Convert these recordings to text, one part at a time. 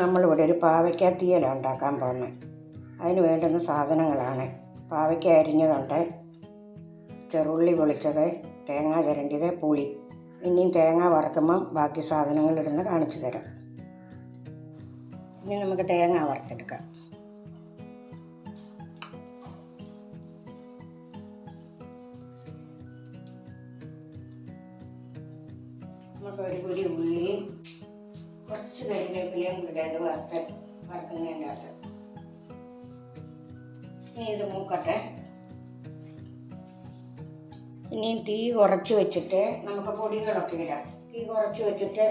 നമ്മളിവിടെ ഒരു പാവയ്ക്ക തീയല ഉണ്ടാക്കാൻ പോകുന്നത്. അതിന് വേണ്ടുന്ന സാധനങ്ങളാണ്: പാവയ്ക്ക അരിഞ്ഞതുണ്ട്, ചെറുള്ളി പൊളിച്ചത്, തേങ്ങ ചിരണ്ടിയത്, പുളി. ഇനിയും തേങ്ങ വറുക്കുമ്പം ബാക്കി സാധനങ്ങൾ ഇടുന്ന കാണിച്ചു തരാം. ഇനി നമുക്ക് തേങ്ങ വറുത്തെടുക്കാം. നമുക്കൊരു പൊടി ഉള്ളി, കുറച്ച് കരിവേപ്പിലയും കൂടെ അത് വറുക്കുന്നതിൻ്റെ അകത്ത്. ഇനി ഇത് മൂക്കട്ടെ. ഇനിയും തീ കുറച്ച് വെച്ചിട്ട് നമുക്ക് പൊടികളൊക്കെ ഇടാം. തീ കുറച്ച് വെച്ചിട്ട്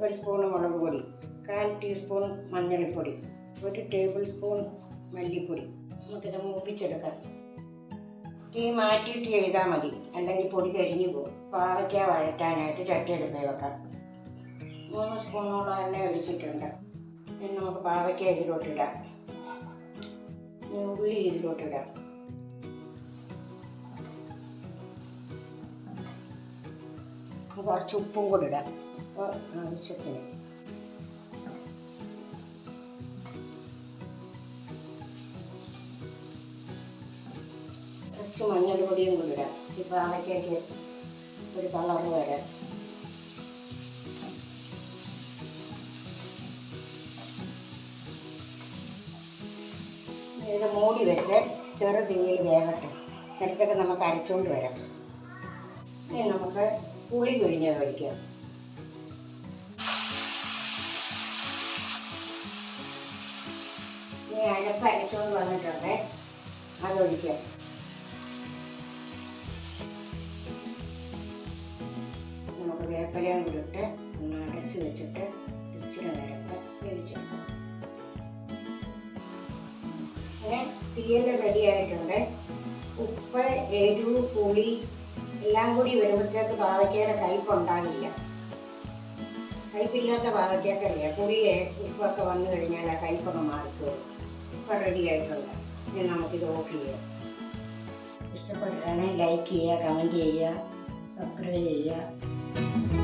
1 സ്പൂൺ മുളക് പൊടി, 1/4 ടീസ്പൂൺ മഞ്ഞൾപ്പൊടി, 1 ടേബിൾ സ്പൂൺ മല്ലിപ്പൊടി. നമുക്കിത് മൂപ്പിച്ചെടുക്കാം. തീ മാറ്റിയിട്ട് ചെയ്താൽ മതി, അല്ലെങ്കിൽ പൊടി കരിഞ്ഞു പോകും. പാവയ്ക്ക വഴറ്റാനായിട്ട് ചട്ടി അടുപ്പിൽ വെക്കാം. 3 സ്പൂണോളം എണ്ണ ഒഴിച്ചിട്ടുണ്ട്. ഇനി നമുക്ക് പാവയ്ക്ക ഇതിലോട്ടിടാം. ഉള്ളി ഇതിലോട്ടിടാം. കുറച്ച് ഉപ്പും കൂടി ഇടാം ആവശ്യത്തിന്. കുറച്ച് മഞ്ഞൾപ്പൊടിയും കൂടി ഇടാം. ഈ പാവയ്ക്കയ്ക്ക് ഒരു കളറ് വരാം. ഇത് മൂടി വെച്ച് ചെറു തീയിൽ വേകട്ടെ. നേരത്തൊക്കെ നമുക്ക് അരച്ചുകൊണ്ട് വരാം. ഇനി നമുക്ക് പുളി പിഴിഞ്ഞത് ഒഴിക്കാം. ഇനി അരപ്പ് അരച്ചുകൊണ്ട് വന്നിട്ടുണ്ട്, അതൊഴിക്കാം. നമുക്ക് വേപ്പിലയും കൂടി ഇട്ട് ഒന്ന് അടച്ച് വെച്ചിട്ട് ഇച്ചിരി നേരത്തെ വേവിച്ചെടുക്കാം. പിന്നെ തീയൽ റെഡി ആയിട്ടുണ്ട്. ഉപ്പ്, എരിവ്, പുളി എല്ലാം കൂടി വരുമ്പോഴത്തേക്ക് പാവയ്ക്കയുടെ കയ്പുണ്ടാകില്ല. കയ്പില്ലാത്ത പാവയ്ക്കറിയാം. പുളിയെ ഉപ്പൊക്കെ വന്നു കഴിഞ്ഞാൽ ആ കയ്പൊക്കെ മാറിക്കോളും. ഇപ്പം റെഡി ആയിട്ടുണ്ട്. ഇനി നമുക്കിത് ഓഫ് ചെയ്യാം. ഇഷ്ടപ്പെട്ടാണെങ്കിൽ ലൈക്ക് ചെയ്യുക, കമൻറ്റ് ചെയ്യുക, സബ്സ്ക്രൈബ് ചെയ്യുക.